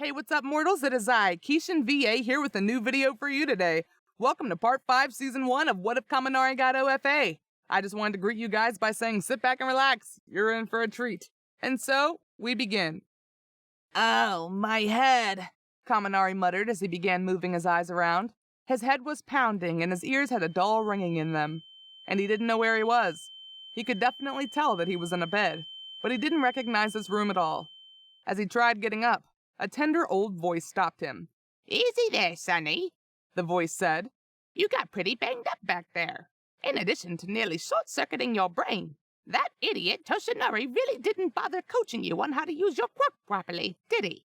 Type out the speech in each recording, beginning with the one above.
Hey, what's up, mortals? It is I, KiChanVA, here with a new video for you today. Welcome to Part 5, Season 1 of What If Kaminari Got OFA. I just wanted to greet you guys by saying sit back and relax. You're in for a treat. And so, we begin. Oh, my head, Kaminari muttered as he began moving his eyes around. His head was pounding and his ears had a dull ringing in them. And he didn't know where he was. He could definitely tell that he was in a bed, but he didn't recognize his room at all. As he tried getting up, a tender old voice stopped him. Easy there, Sonny, the voice said. You got pretty banged up back there. In addition to nearly short-circuiting your brain, that idiot Toshinori really didn't bother coaching you on how to use your quirk properly, did he?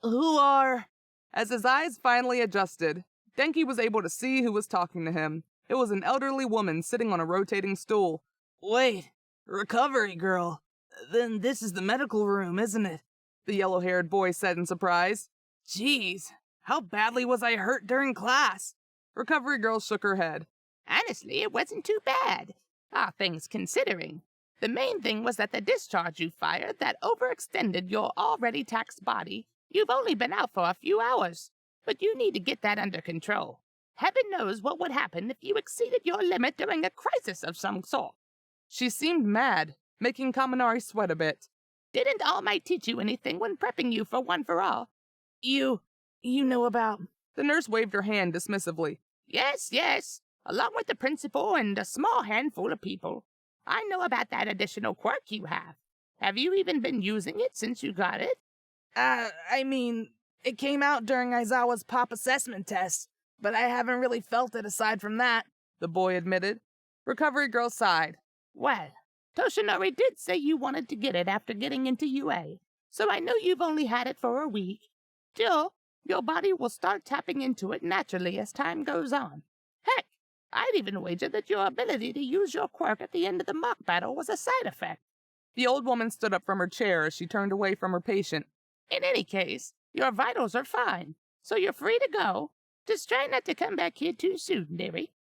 Who are... As his eyes finally adjusted, Denki was able to see who was talking to him. It was an elderly woman sitting on a rotating stool. Wait, recovery girl. Then this is the medical room, isn't it? The yellow-haired boy said in surprise. Jeez, how badly was I hurt during class? Recovery girl shook her head. Honestly, it wasn't too bad, all things considering. The main thing was that the discharge you fired that overextended your already taxed body. You've only been out for a few hours, but you need to get that under control. Heaven knows what would happen if you exceeded your limit during a crisis of some sort. She seemed mad, making Kaminari sweat a bit. Didn't All Might teach you anything when prepping you for One for All? You know about... The nurse waved her hand dismissively. Yes, along with the principal and a small handful of people. I know about that additional quirk you have. Have you even been using it since you got it? I mean, it came out during Aizawa's pop assessment test, but I haven't really felt it aside from that, the boy admitted. Recovery girl sighed. Well, Toshinori did say you wanted to get it after getting into UA, so I know you've only had it for a week. Still, your body will start tapping into it naturally as time goes on. Heck, I'd even wager that your ability to use your quirk at the end of the mock battle was a side effect. The old woman stood up from her chair as she turned away from her patient. In any case, your vitals are fine, so you're free to go. Just try not to come back here too soon, dearie.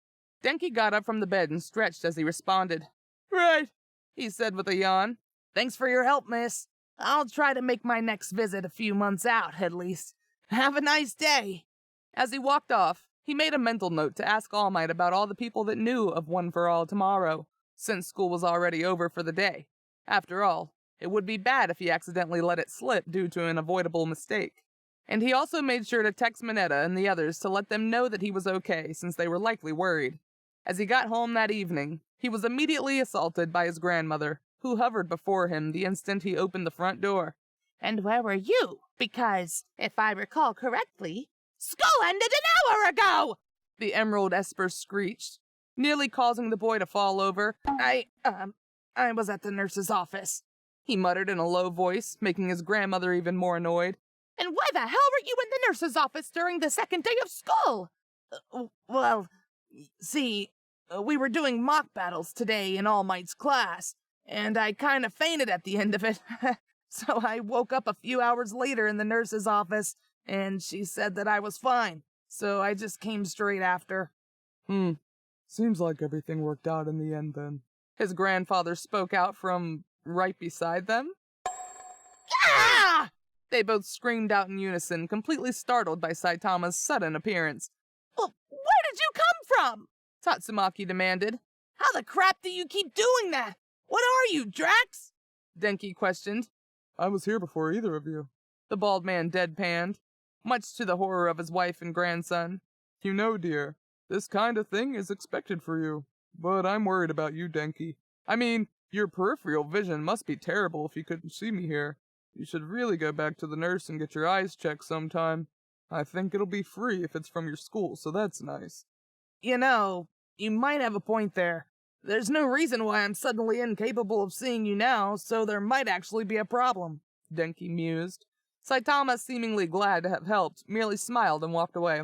Denki got up from the bed and stretched as he responded. Right, he said with a yawn. Thanks for your help, miss. I'll try to make my next visit a few months out, at least. Have a nice day. As he walked off, he made a mental note to ask All Might about all the people that knew of One for All tomorrow, since school was already over for the day. After all, it would be bad if he accidentally let it slip due to an avoidable mistake. And he also made sure to text Mineta and the others to let them know that he was okay, since they were likely worried. As he got home that evening, he was immediately assaulted by his grandmother, who hovered before him the instant he opened the front door. And where were you? Because, if I recall correctly, school ended an hour ago! The Emerald Esper screeched, nearly causing the boy to fall over. I was at the nurse's office, he muttered in a low voice, making his grandmother even more annoyed. And why the hell were you in the nurse's office during the second day of school? Well, see, we were doing mock battles today in All Might's class, and I kind of fainted at the end of it. So I woke up a few hours later in the nurse's office, and she said that I was fine. So I just came straight after. Seems like everything worked out in the end then. His grandfather spoke out from right beside them. Ah! They both screamed out in unison, completely startled by Saitama's sudden appearance. Well, where did you come from? Tatsumaki demanded. How the crap do you keep doing that? What are you, Drax? Denki questioned. I was here before either of you. The bald man deadpanned, much to the horror of his wife and grandson. You know, dear, this kind of thing is expected for you. But I'm worried about you, Denki. I mean, your peripheral vision must be terrible if you couldn't see me here. You should really go back to the nurse and get your eyes checked sometime. I think it'll be free if it's from your school, so that's nice. You know, you might have a point there. There's no reason why I'm suddenly incapable of seeing you now, so there might actually be a problem, Denki mused. Saitama, seemingly glad to have helped, merely smiled and walked away.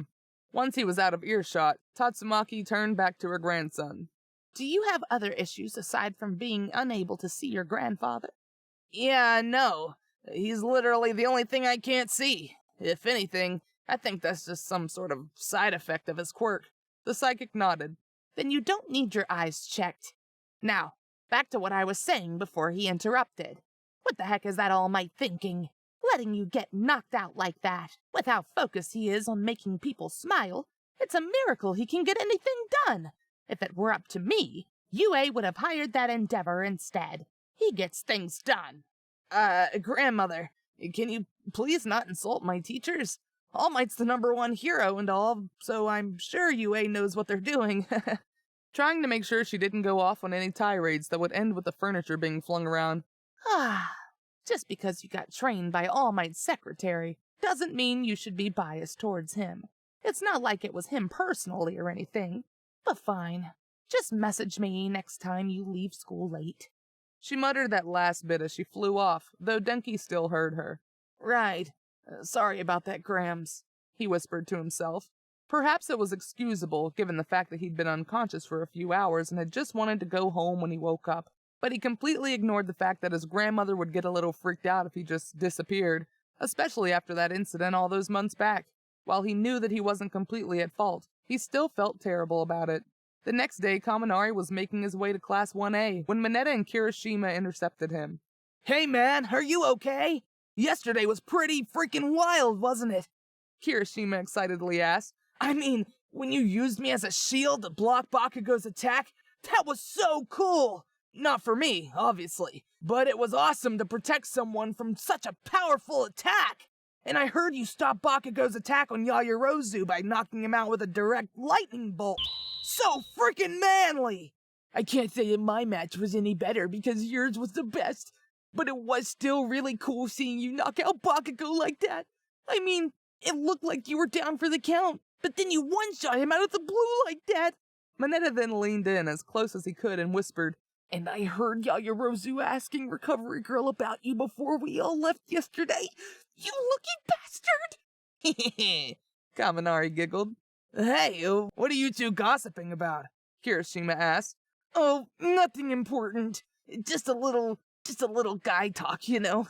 Once he was out of earshot, Tatsumaki turned back to her grandson. Do you have other issues aside from being unable to see your grandfather? Yeah, no. He's literally the only thing I can't see. If anything, I think that's just some sort of side effect of his quirk. The psychic nodded. Then you don't need your eyes checked. Now, back to what I was saying before he interrupted. What the heck is that All Might thinking? letting you get knocked out like that. With how focused he is on making people smile, it's a miracle he can get anything done. If it were up to me, UA would have hired that Endeavor instead. He gets things done. Grandmother, can you please not insult my teachers? All Might's the #1 hero and all, so I'm sure UA knows what they're doing. Trying to make sure she didn't go off on any tirades that would end with the furniture being flung around. Just because you got trained by All Might's secretary doesn't mean you should be biased towards him. It's not like it was him personally or anything. But fine, just message me next time you leave school late. She muttered that last bit as she flew off, though Denki still heard her. Right. Sorry about that, Grams, he whispered to himself. Perhaps it was excusable, given the fact that he'd been unconscious for a few hours and had just wanted to go home when he woke up. But he completely ignored the fact that his grandmother would get a little freaked out if he just disappeared, especially after that incident all those months back. While he knew that he wasn't completely at fault, he still felt terrible about it. The next day, Kaminari was making his way to Class 1A when Mineta and Kirishima intercepted him. Hey man, are you okay? Yesterday was pretty freaking wild, wasn't it? Kirishima excitedly asked. I mean, when you used me as a shield to block Bakugo's attack, that was so cool! Not for me, obviously, but it was awesome to protect someone from such a powerful attack! And I heard you stopped Bakugo's attack on Yaoyorozu by knocking him out with a direct lightning bolt. So freaking manly! I can't say that my match was any better because yours was the best, but it was still really cool seeing you knock out Bakugo like that. I mean, it looked like you were down for the count, but then you one-shot him out of the blue like that. Mineta then leaned in as close as he could and whispered, And I heard Yaoyorozu asking Recovery Girl about you before we all left yesterday. You lucky bastard! Kaminari giggled. Hey, what are you two gossiping about? Kirishima asked. Oh, nothing important. Just a little guy talk, you know.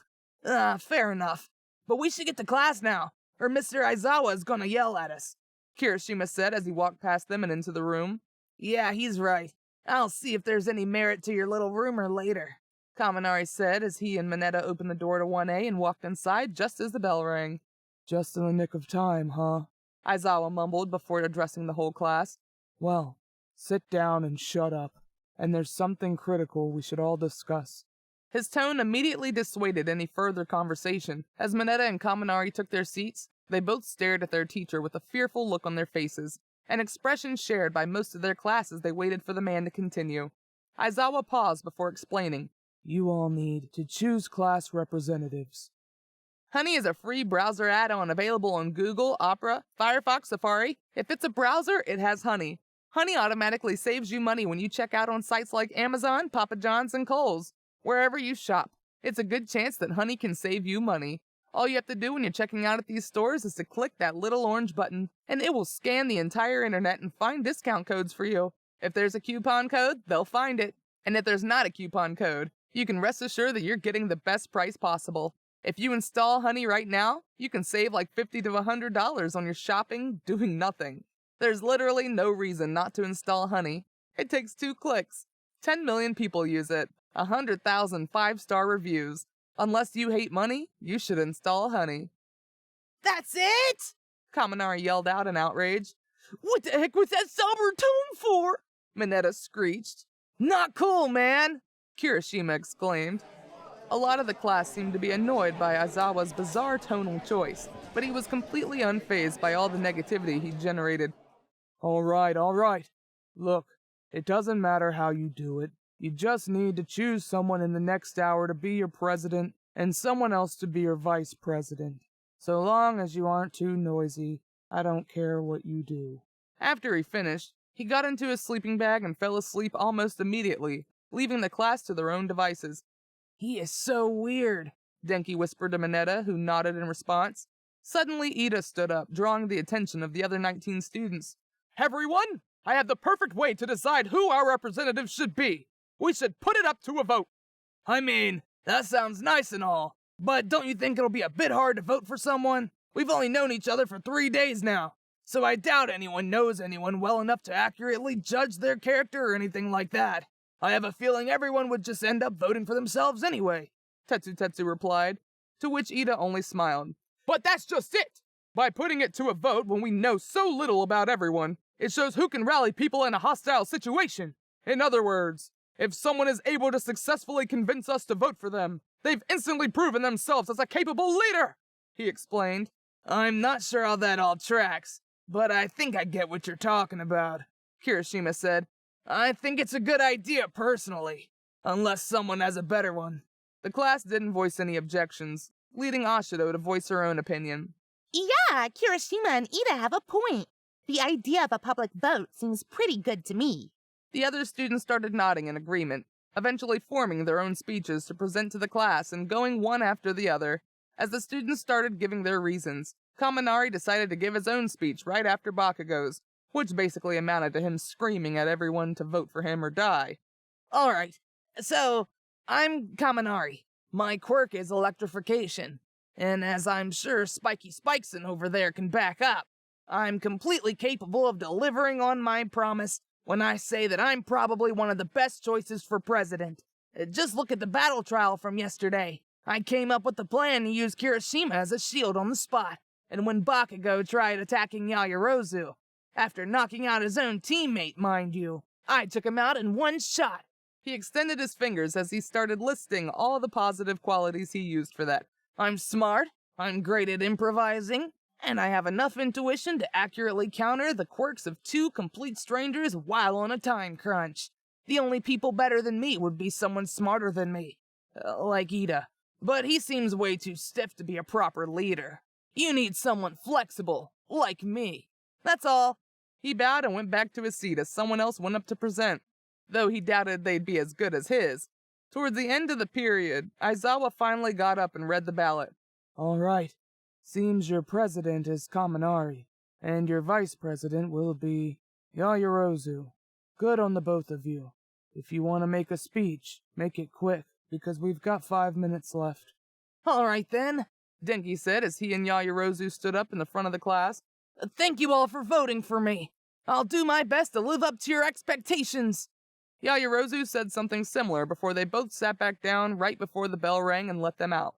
Fair enough. But we should get to class now, or Mr. Aizawa is gonna yell at us, Kirishima said as he walked past them and into the room. Yeah, he's right. I'll see if there's any merit to your little rumor later, Kaminari said as he and Mineta opened the door to 1A and walked inside just as the bell rang. Just in the nick of time, huh? Aizawa mumbled before addressing the whole class. Well, sit down and shut up. And there's something critical we should all discuss. His tone immediately dissuaded any further conversation. As Mineta and Kaminari took their seats, they both stared at their teacher with a fearful look on their faces, an expression shared by most of their class as they waited for the man to continue. Aizawa paused before explaining. You all need to choose class representatives. Honey is a free browser add-on available on Google, Opera, Firefox, Safari. If it's a browser, it has Honey. Honey automatically saves you money when you check out on sites like Amazon, Papa John's, and Kohl's. Wherever you shop, it's a good chance that Honey can save you money. All you have to do when you're checking out at these stores is to click that little orange button, and it will scan the entire internet and find discount codes for you. If there's a coupon code, they'll find it. And if there's not a coupon code, you can rest assured that you're getting the best price possible. If you install Honey right now, you can save like $50 to $100 on your shopping doing nothing. There's literally no reason not to install Honey. It takes 2 clicks. 10 million people use it. 100,000 5-star reviews. Unless you hate money, you should install Honey. That's it? Kaminari yelled out in outrage. What the heck was that somber tone for? Mineta screeched. Not cool, man, Kirishima exclaimed. A lot of the class seemed to be annoyed by Aizawa's bizarre tonal choice, but he was completely unfazed by all the negativity he generated. All right. Look, it doesn't matter how you do it. You just need to choose someone in the next hour to be your president and someone else to be your vice president. So long as you aren't too noisy, I don't care what you do. After he finished, he got into his sleeping bag and fell asleep almost immediately, leaving the class to their own devices. He is so weird, Denki whispered to Mineta, who nodded in response. Suddenly, Ida stood up, drawing the attention of the other 19 students. Everyone, I have the perfect way to decide who our representatives should be. We should put it up to a vote. I mean, that sounds nice and all, but don't you think it'll be a bit hard to vote for someone? We've only known each other for 3 days now, so I doubt anyone knows anyone well enough to accurately judge their character or anything like that. I have a feeling everyone would just end up voting for themselves anyway, Tetsu replied. to which Ida only smiled. But that's just it! By putting it to a vote when we know so little about everyone, it shows who can rally people in a hostile situation. In other words, if someone is able to successfully convince us to vote for them, they've instantly proven themselves as a capable leader, he explained. I'm not sure how that all tracks, but I think I get what you're talking about, Kirishima said. I think it's a good idea personally, unless someone has a better one. The class didn't voice any objections, leading Ashido to voice her own opinion. Yeah, Kirishima and Ida have a point. The idea of a public vote seems pretty good to me. The other students started nodding in agreement, eventually forming their own speeches to present to the class and going one after the other. As the students started giving their reasons, Kaminari decided to give his own speech right after Bakugo's, which basically amounted to him screaming at everyone to vote for him or die. Alright, so, I'm Kaminari. My quirk is electrification, and as I'm sure Spiky Spikeson over there can back up, I'm completely capable of delivering on my promise when I say that I'm probably one of the best choices for president. Just look at the battle trial from yesterday. I came up with the plan to use Kirishima as a shield on the spot, and when Bakugo tried attacking Yaoyorozu, after knocking out his own teammate, mind you, I took him out in one shot. He extended his fingers as he started listing all the positive qualities he used for that. I'm smart, I'm great at improvising, and I have enough intuition to accurately counter the quirks of two complete strangers while on a time crunch. The only people better than me would be someone smarter than me, like Ida. But he seems way too stiff to be a proper leader. You need someone flexible, like me. That's all. He bowed and went back to his seat as someone else went up to present, though he doubted they'd be as good as his. Towards the end of the period, Aizawa finally got up and read the ballot. All right. Seems your president is Kaminari, and your vice president will be Yaoyorozu. Good on the both of you. If you want to make a speech, make it quick, because we've got 5 minutes left. All right then, Denki said as he and Yaoyorozu stood up in the front of the class. Thank you all for voting for me. I'll do my best to live up to your expectations. Yaoyorozu said something similar before they both sat back down right before the bell rang and let them out.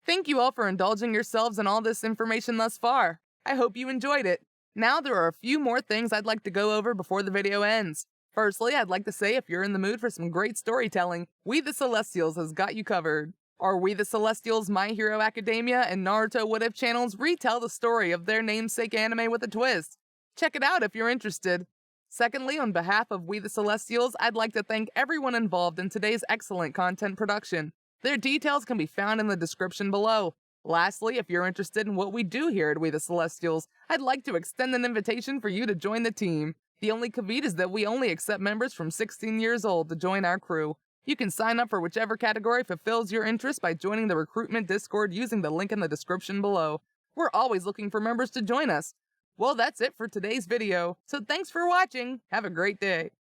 Thank you all for indulging yourselves in all this information thus far. I hope you enjoyed it. Now there are a few more things I'd like to go over before the video ends. Firstly, I'd like to say if you're in the mood for some great storytelling, We the Celestials has got you covered. Our We the Celestials, My Hero Academia, and Naruto What If channels retell the story of their namesake anime with a twist. Check it out if you're interested. Secondly, on behalf of We the Celestials, I'd like to thank everyone involved in today's excellent content production. Their details can be found in the description below. Lastly, if you're interested in what we do here at We the Celestials, I'd like to extend an invitation for you to join the team. The only caveat is that we only accept members from 16 years old to join our crew. You can sign up for whichever category fulfills your interest by joining the recruitment Discord using the link in the description below. We're always looking for members to join us. Well, that's it for today's video, so thanks for watching. Have a great day.